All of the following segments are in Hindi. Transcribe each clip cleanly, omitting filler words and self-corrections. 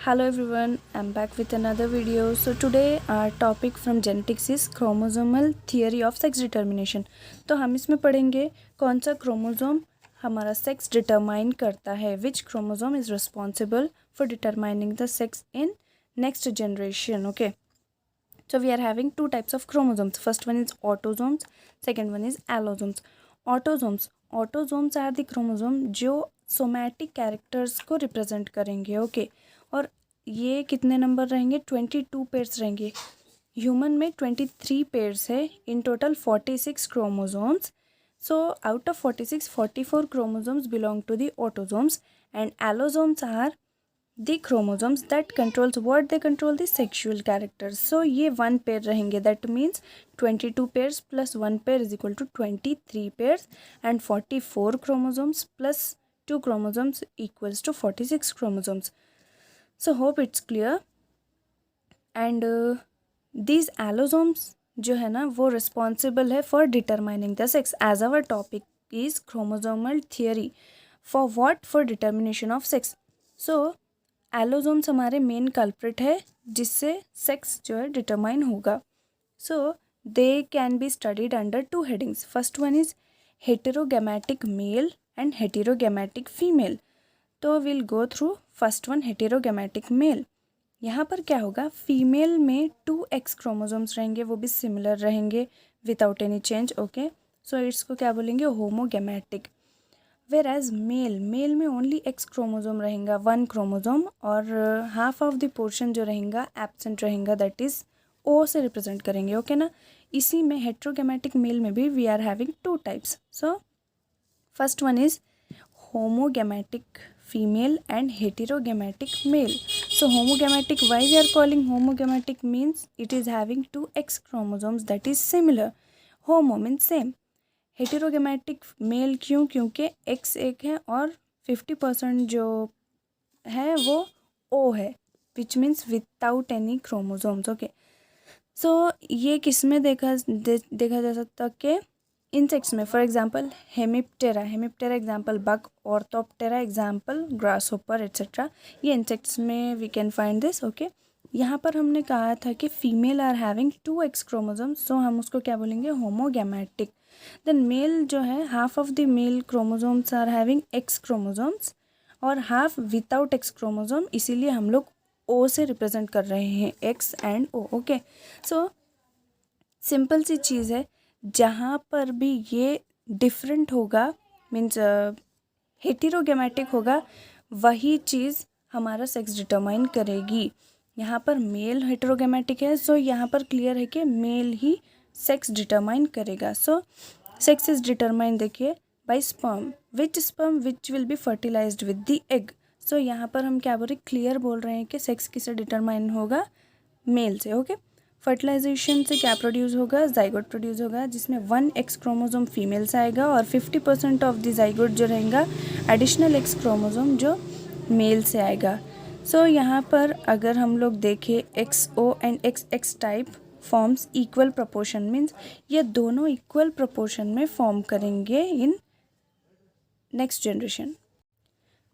Hello everyone, I'm back with another video. So today our topic from genetics is chromosomal theory of sex determination. तो हम इसमें पढ़ेंगे कौन सा क्रोमोसोम हमारा सेक्स डिटरमाइन करता है, which chromosome is responsible for determining the sex in next generation. Okay, so we are having two types of chromosomes. First one is autosomes, second one is allosomes. Autosomes are the chromosome जो सोमैटिक कैरेक्टर्स को रिप्रेजेंट करेंगे. ओके और ये कितने नंबर रहेंगे? 22 पेयर्स रहेंगे. ह्यूमन में 23 पेयर्स है. In total 46 chromosomes. So out of 46, 44 chromosomes belong to the autosomes and allosomes are the chromosomes that controls what? They control the sexual characters. So ये 1 pair रहेंगे. That means 22 pairs plus 1 pair is equal to 23 pairs and 44 chromosomes plus 2 chromosomes equals to 46 chromosomes. So hope it's clear. And these allosomes जो है ना वो responsible है for determining the sex. As our topic is chromosomal theory. For what? For determination of sex. So एलोजोम्स हमारे मेन कल्प्रिट है जिससे सेक्स जो है डिटरमाइन होगा. So they can be studied under 2 headings. First one is heterogametic male and heterogametic female. तो will go through first one, heterogametic male. यहाँ पर क्या होगा? फीमेल में 2x क्रोमोसोम्स रहेंगे, वो भी सिमिलर रहेंगे विदाउट एनी चेंज. ओके, सो इसको क्या बोलेंगे? होमोगैमेटिक. वेर एज मेल में ओनली एक्स क्रोमोजोम रहेगा, 1 क्रोमोजोम, और हाफ ऑफ द पोर्शन जो रहेगा एब्सेंट रहेगा, दैट इज ओ से रिप्रेजेंट करेंगे. ओके ना. इसी में हेट्रोगैमेटिक मेल में भी we are having 2 types. So first one is homogametic female and heterogametic male. So homogametic, why we are calling homogametic? Means it is having 2x chromosomes that is similar. Homo means same. Heterogametic male क्यों? क्योंकि एक्स एक है और 50% जो है वो ओ है, which means without any chromosomes. Okay, so ये किस में देखा जा सकता कि इंसेक्ट्स में. For example hemiptera example bug, orthoptera example grasshopper etcetera. ये इंसेक्ट्स में we can find this. Okay, यहाँ पर हमने कहा था कि female are having 2x chromosomes, so हम उसको क्या बोलेंगे? होमोगैमेटिक. देन मेल जो है, half of the male chromosomes are having x chromosomes और हाफ विदाउट x क्रोमोसोम, इसीलिए हम लोग O से रिप्रेजेंट कर रहे हैं, X and O. Okay, so simple सी चीज़ है. जहाँ पर भी ये डिफरेंट होगा, मीन्स हेटेरोगैमेटिक होगा, वही चीज़ हमारा सेक्स डिटरमाइन करेगी. यहाँ पर मेल हेटेरोगैमेटिक है, सो यहाँ पर क्लियर है कि मेल ही सेक्स डिटरमाइन करेगा. सो सेक्स इज डिटरमाइन, देखिए, by sperm which will be fertilised with the egg. So यहाँ पर हम क्या बोल रहे? क्लियर बोल रहे हैं कि सेक्स किससे डिटरमाइन होगा? मेल से. ओके, फर्टिलाइजेशन से क्या प्रोड्यूस होगा? जाइगोट प्रोड्यूस होगा, जिसमें 1x क्रोमोसोम फीमेल से आएगा और 50% ऑफ द जाइगोट जो रहेगा एडिशनल x क्रोमोसोम जो मेल से आएगा. सो यहाँ पर अगर हम लोग देखें XO and XX type forms equal proportion, means ये दोनों इक्वल प्रपोर्शन में फॉर्म करेंगे in next generation.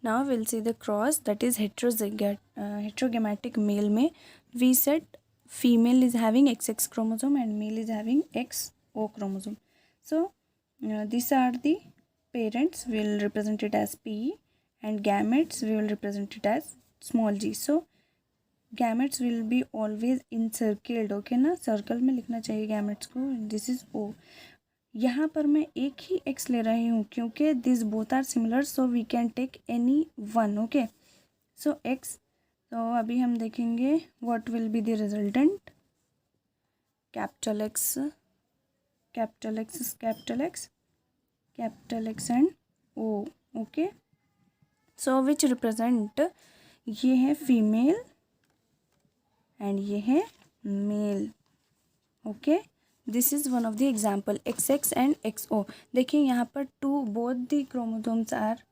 Now will see the cross, that is heterogametic male में we set female is having XX chromosome and male is having XO chromosome. So these are the parents, we will represent it as P, and gametes we will represent it as small g. So gametes will be always encircled. Okay ना, सर्कल में लिखना चाहिए gametes को. This is O. यहाँ पर मैं एक ही X ले रही हूँ क्योंकि this both are similar, so we can take any one. Okay, so X. तो अभी हम देखेंगे what will be the resultant. Capital X and O. Okay, so which represent, ये है फीमेल एंड ये है male. Okay, this is one of the example, XX and XO. देखिए यहाँ पर both the chromosomes are,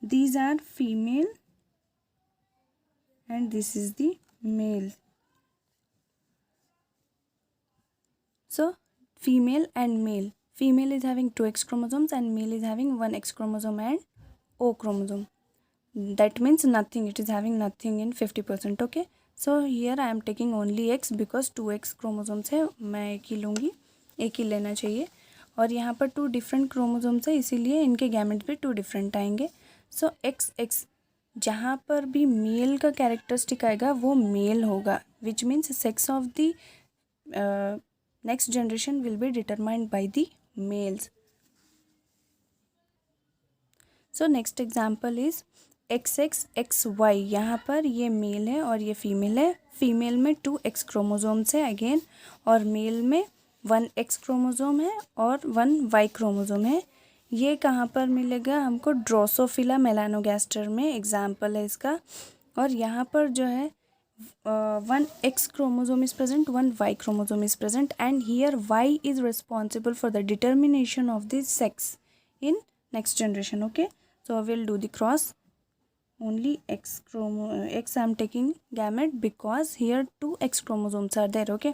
these are female and this is the male. So female and male, female is having 2x chromosomes and male is having 1x chromosome and O chromosome. that means nothing, it is having nothing in 50%. okay, so here I am taking only x because 2x chromosomes है, मैं एक ही लूँगी, एक ही लेना चाहिए। और यहाँ पर 2 डिफरेंट क्रोमोसोम्स है, इसीलिए इनके गैमेट भी 2 डिफरेंट आएंगे। सो x जहाँ पर भी मेल का कैरेक्टरिस्टिक आएगा वो मेल होगा, which means sex of the next generation will be determined by the mails. So next example is XY, यहाँ पर ये मेल है और ये फीमेल है। फीमेल में 2x क्रोमोसोम्स है अगेन, और मेल में 1x क्रोमोसोम है और 1y क्रोमोसोम है। ये कहाँ पर मिलेगा हमको? ड्रोसोफिला मेलानोगास्टर में एग्जाम्पल है इसका। और यहाँ पर जो है 1x chromosome is present, 1y chromosome is present, and here y is responsible for the determination of the sex in next generation. Okay, so I will do the cross. Only x I am taking gamete because here 2x chromosomes are there. Okay,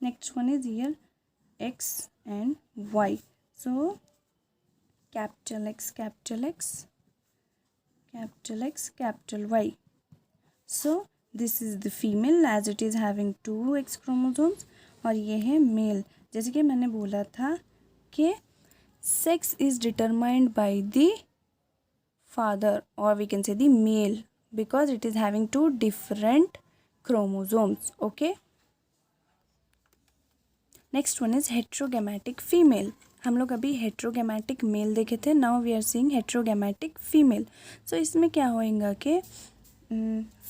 next one is here x and y. So capital X, capital X, capital X, capital Y. So this is the female as it is having 2x chromosomes, और ये है मेल। जैसे कि मैंने बोला था कि sex is determined by the father, or we can say the male, because it is having 2 different chromosomes. okay, next one is heterogametic female. हम लोग अभी heterogametic male देखे थे, now we are seeing heterogametic female. so इसमें क्या होएगा कि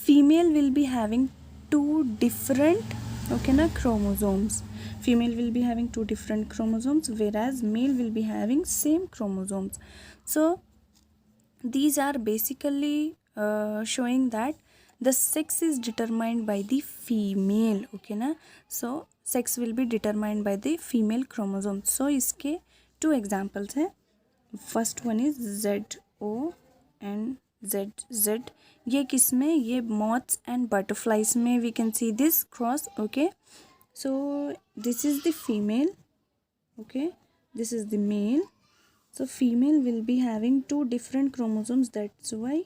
female will be having 2 different okay ना chromosomes. female will be having 2 different chromosomes, whereas male will be having same chromosomes. so these are basically showing that the sex is determined by the female. okay na, so sex will be determined by the female chromosome. so इसके 2 examples हैं. first one is ZO and ZZ. ये किस में? ये moths and butterflies में we can see this cross. okay, so this is the female, okay, this is the male. so female will be having 2 different chromosomes, that's why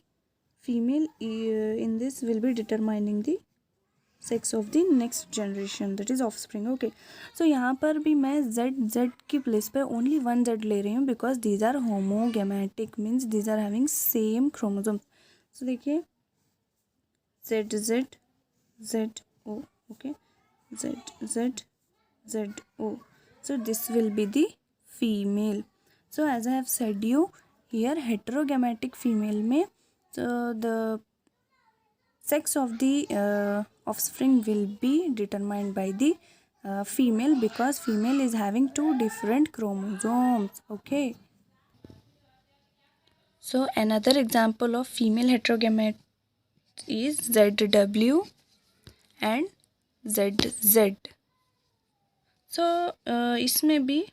female in this will be determining the sex of the next generation, that is offspring. okay, so यहाँ पर भी मैं Z की प्लेस पे only 1 Z ले रही हूँ because these are homogametic, means these are having same chromosomes. so देखिए ZZ ZO, okay, ZZ ZO. so this will be the female. so as I have said you here, heterogametic female में so the sex of the offspring will be determined by the female, because female is having 2 different chromosomes. okay, so another example of female heterogamete is ZW and ZZ. so इसमें भी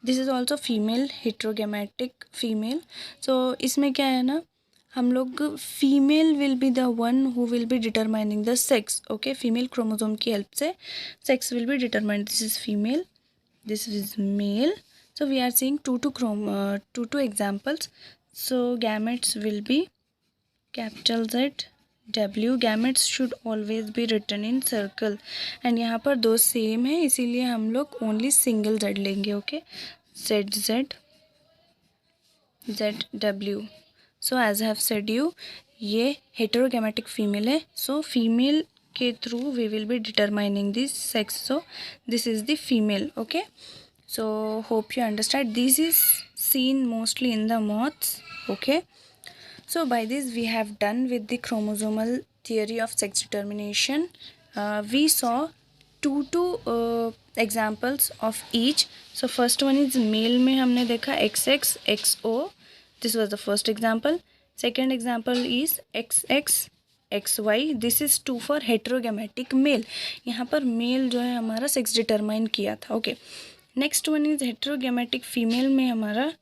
this is also female heterogametic female. So इसमें क्या है ना, हम लोग female will be the one who will be determining the sex. Okay, female chromosome की हेल्प से sex will be determined. This is female, this is male. So we are seeing two examples. So gametes will be capital Z W. Gametes should always be written in circle, and यहाँ पर 2 सेम है इसीलिए हम लोग ओनली सिंगल Z लेंगे. Okay, ZZ ZW. So as have said you, ये हेटेरोगैमेटिक फीमेल है. सो फीमेल के through we will be determining this sex. So this is the female. Okay, so hope you understand. This is seen mostly in the moths. okay, so by this we have done with the chromosomal theory of sex determination. We saw two examples of each. so first one is male में हमने देखा XX XO. this was the first example. second example is XX XY. this is 2 for heterogametic male. यहाँ पर मेल जो है हमारा सेक्स डिटरमाइन किया था. Okay, next one is heterogametic female में हमारा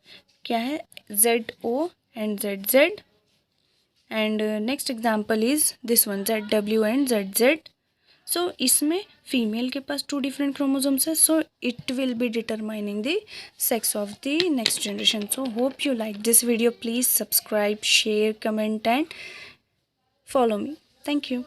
क्या है, ZO and ZZ. And next example is this one, ZW and ZZ. So इसमें फीमेल के पास 2 डिफरेंट क्रोमोसोम्स है, so it will be determining the sex of the next generation. So hope you like this video. Please subscribe, share, comment and follow me. Thank you.